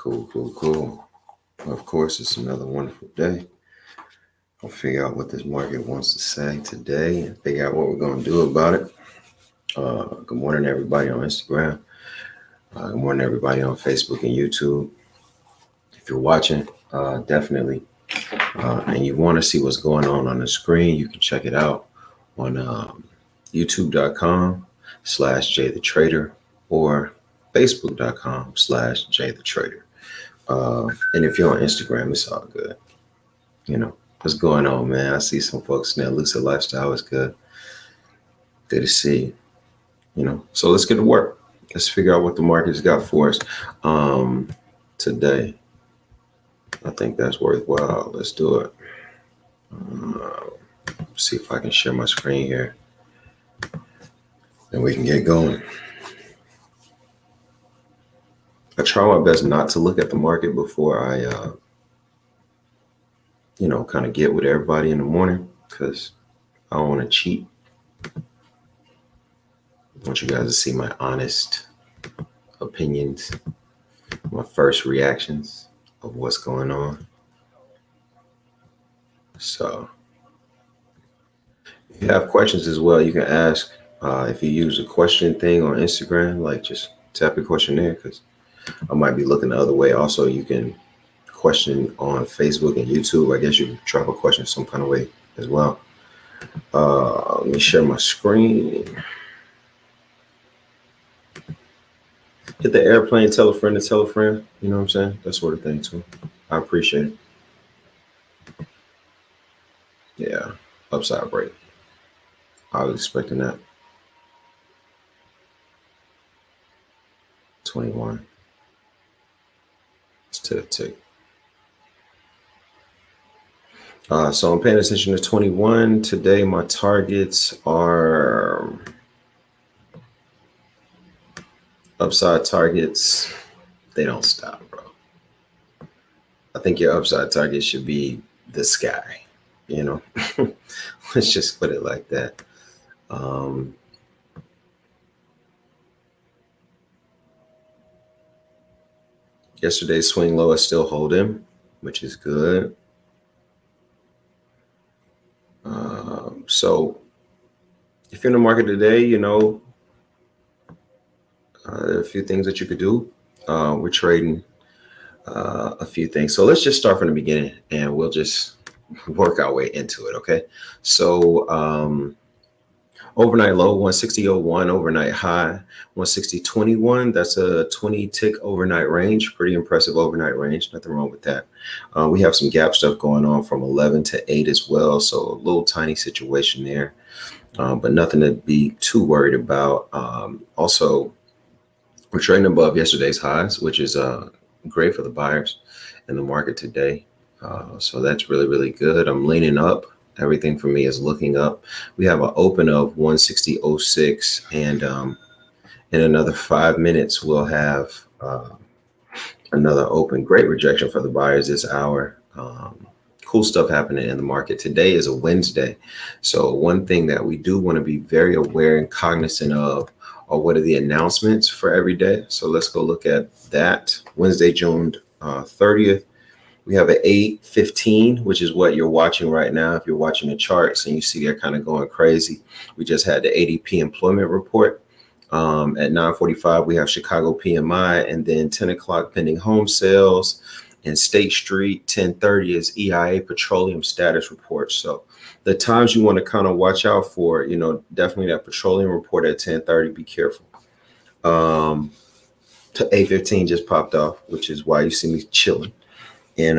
Cool. Of course, it's another wonderful day. I'll figure out what this market wants to say today and figure out what we're going to do about it. Good morning, everybody on Instagram. Good morning, everybody on Facebook and YouTube. If you're watching, definitely, and you want to see what's going on the screen, you can check it out on youtube.com/Jay the Trader or facebook.com/Jay the Trader. And if you're on Instagram, it's all good. You know, what's going on, man? I see some folks in that lucid lifestyle. It's good. Good to see you. So let's get to work. Let's figure out what the market's got for us today. I think that's worthwhile. Let's do it. See if I can share my screen here. And we can get going. I try my best not to look at the market before I, kind of get with everybody in the morning because I don't want to cheat. I want you guys to see my honest opinions, my first reactions of what's going on. So if you have questions as well, you can ask. If you use the question thing on Instagram, like just tap your question there because I might be looking the other way. Also, you can question on Facebook and YouTube. I guess you can drop a question some kind of way as well. Let me share my screen. Hit the airplane, tell a friend to tell a friend. You know what I'm saying? That sort of thing too. I appreciate it. Yeah, upside break. I was expecting that. 21. It's to the tick. So I'm paying attention to 21. Today, my targets are upside targets. They don't stop, bro. I think your upside target should be the sky, Let's just put it like that. Yesterday's swing low is still holding, which is good. So if you're in the market today, there are a few things that you could do. We're trading a few things. So let's just start from the beginning and we'll just work our way into it. Okay. So overnight low 160.01, overnight high 160.21. That's a 20 tick overnight range. Pretty impressive overnight range. Nothing wrong with that. We have some gap stuff going on from 11 to 8 as well. So a little tiny situation there, but nothing to be too worried about. Also, we're trading above yesterday's highs, which is great for the buyers in the market today. So that's really, really good. I'm leaning up. Everything for me is looking up. We have an open of 160.06, and in another 5 minutes, we'll have another open. Great rejection for the buyers this hour. Cool stuff happening in the market. Today is a Wednesday. So one thing that we do want to be very aware and cognizant of are what are the announcements for every day. So let's go look at that. Wednesday, June 30th. We have an 8:15, which is what you're watching right now. If you're watching the charts and you see they're kind of going crazy, we just had the ADP employment report. At 9:45, we have Chicago PMI, and then 10 o'clock pending home sales. And State Street, 10:30 is EIA petroleum status report. So the times you want to kind of watch out for, definitely that petroleum report at 10:30, be careful. To 8:15 just popped off, which is why you see me chilling. And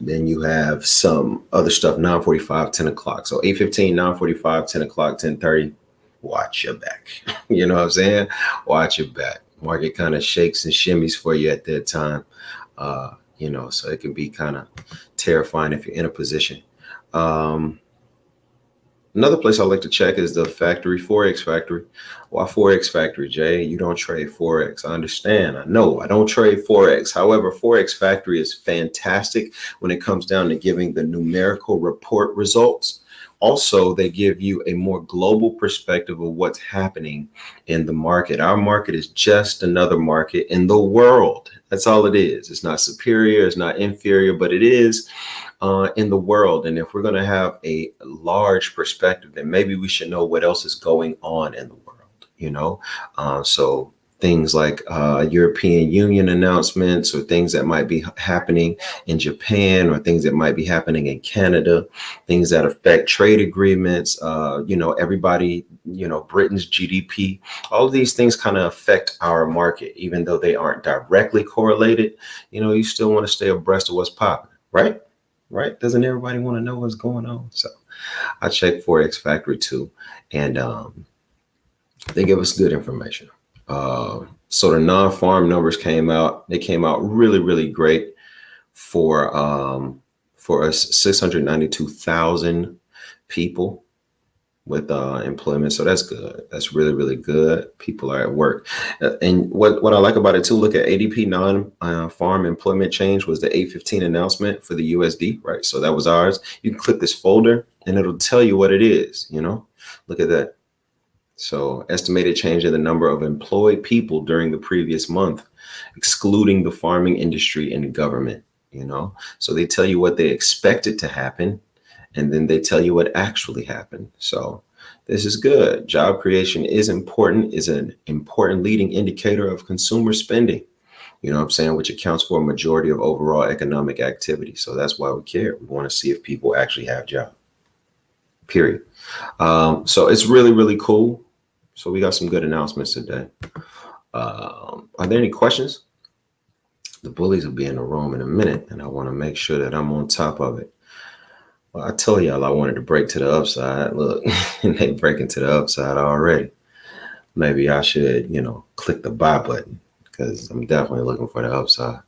then you have some other stuff, 9:45, 10 o'clock. So 8:15, 9:45, 10 o'clock, 10:30, watch your back. You know what I'm saying? Watch your back. Market kind of shakes and shimmies for you at that time. So it can be kind of terrifying if you're in a position. Another place I like to check is the factory, Forex Factory. Why Forex Factory, Jay? You don't trade Forex. I understand. I know I don't trade Forex. However, Forex Factory is fantastic when it comes down to giving the numerical report results, Also, they give you a more global perspective of what's happening in the market. Our market is just another market in the world. That's all it is. It's not superior, it's not inferior, but it is in the world. And if we're going to have a large perspective, then maybe we should know what else is going on in the world, So things like European Union announcements, or things that might be happening in Japan, or things that might be happening in Canada, things that affect trade agreements, everybody, Britain's GDP, all of these things kind of affect our market, even though they aren't directly correlated. You still want to stay abreast of what's popping, right? Right? Doesn't everybody want to know what's going on? So I checked Forex Factory too, and they give us good information. So the non-farm numbers came out. They came out really, really great for us, 692,000 people with employment. So that's good. That's really, really good. People are at work. And what I like about it too, look at ADP non-farm employment change was the 8/15 announcement for the USD, right? So that was ours. You can click this folder and it'll tell you what it is, Look at that. So estimated change in the number of employed people during the previous month, excluding the farming industry and government, So they tell you what they expected to happen, and then they tell you what actually happened. So this is good. Job creation is important, is an important leading indicator of consumer spending, which accounts for a majority of overall economic activity. So that's why we care. We want to see if people actually have jobs, period. So it's really, really cool. So we got some good announcements today. Are there any questions? The bullies will be in the room in a minute, and I want to make sure that I'm on top of it. Well, I told y'all I wanted to break to the upside. Look, and they breaking to the upside already. Maybe I should, click the buy button, because I'm definitely looking for the upside.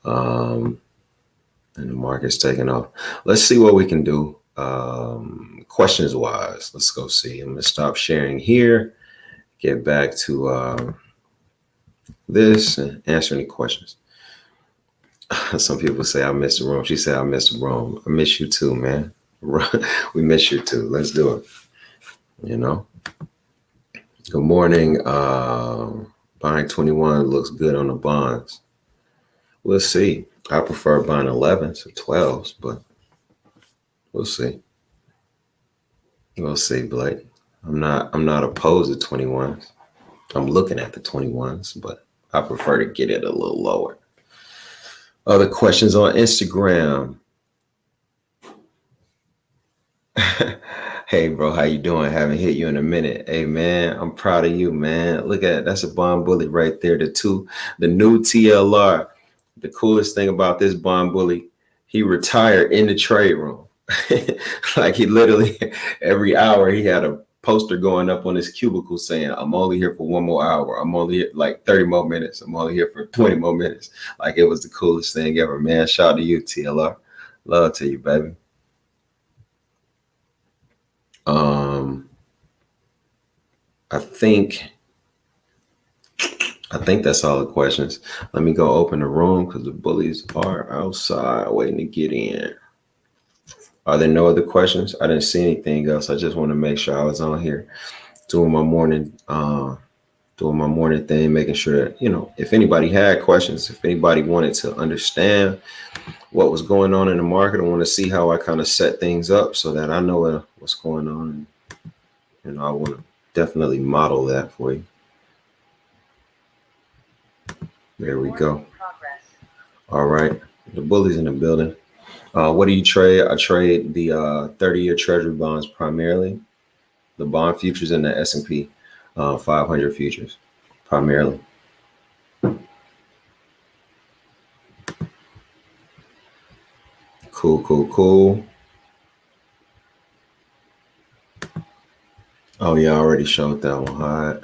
And the market's taking off. Let's see what we can do. Questions wise, let's go see. I'm gonna stop sharing here, get back to this, and answer any questions. Some people say I missed the room. She said I missed the room. I miss you too, man. We miss you too. Let's do it. Good morning. Buying 21 looks good on the bonds. We'll see. I prefer buying 11s or 12s, but we'll see. We'll see, Blake. I'm not opposed to 21s. I'm looking at the 21s, but I prefer to get it a little lower. Other questions on Instagram. Hey, bro, how you doing? Haven't hit you in a minute. Hey, man, I'm proud of you, man. Look at that's a bond bully right there. The new TLR. The coolest thing about this bond bully, he retired in the trade room. Like he literally every hour he had a poster going up on his cubicle saying, I'm only here for 1 more hour. I'm only here like 30 more minutes. I'm only here for 20 more minutes. Like it was the coolest thing ever, man. Shout out to you, TLR. Love to you, baby. I think that's all the questions. Let me go open the room because the bullies are outside waiting to get in. Are there no other questions? I didn't see anything else. I just want to make sure I was on here doing my morning thing, making sure that, if anybody had questions, if anybody wanted to understand what was going on in the market, I want to see how I kind of set things up so that I know what's going on. And I want to definitely model that for you. There we go. All right. The bully's in the building. What do you trade? I trade the 30-year treasury bonds primarily, the bond futures and the S&P 500 futures primarily. Cool. Oh, yeah, I already showed that one. All right.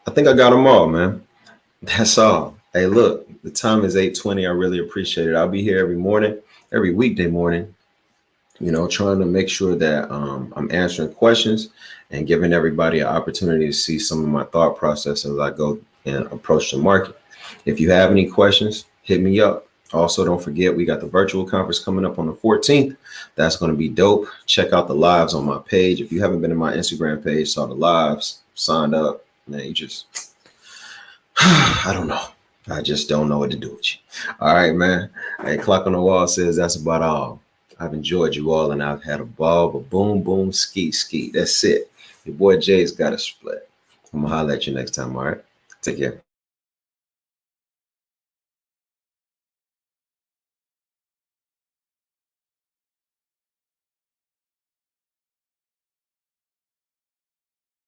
I think I got them all, man. That's all. Hey, look, the time is 8:20. I really appreciate it. I'll be here every weekday morning, trying to make sure that I'm answering questions and giving everybody an opportunity to see some of my thought process as I go and approach the market. If you have any questions, hit me up. Also, don't forget, we got the virtual conference coming up on the 14th. That's going to be dope. Check out the lives on my page. If you haven't been in my Instagram page, saw the lives, signed up, man, you just, I don't know. I just don't know what to do with you. All right, man. Hey, Clock on the Wall says that's about all. I've enjoyed you all and I've had a ball, but boom, boom, skeet, skeet. That's it. Your boy Jay's got a split. I'm going to holler at you next time, all right? Take care.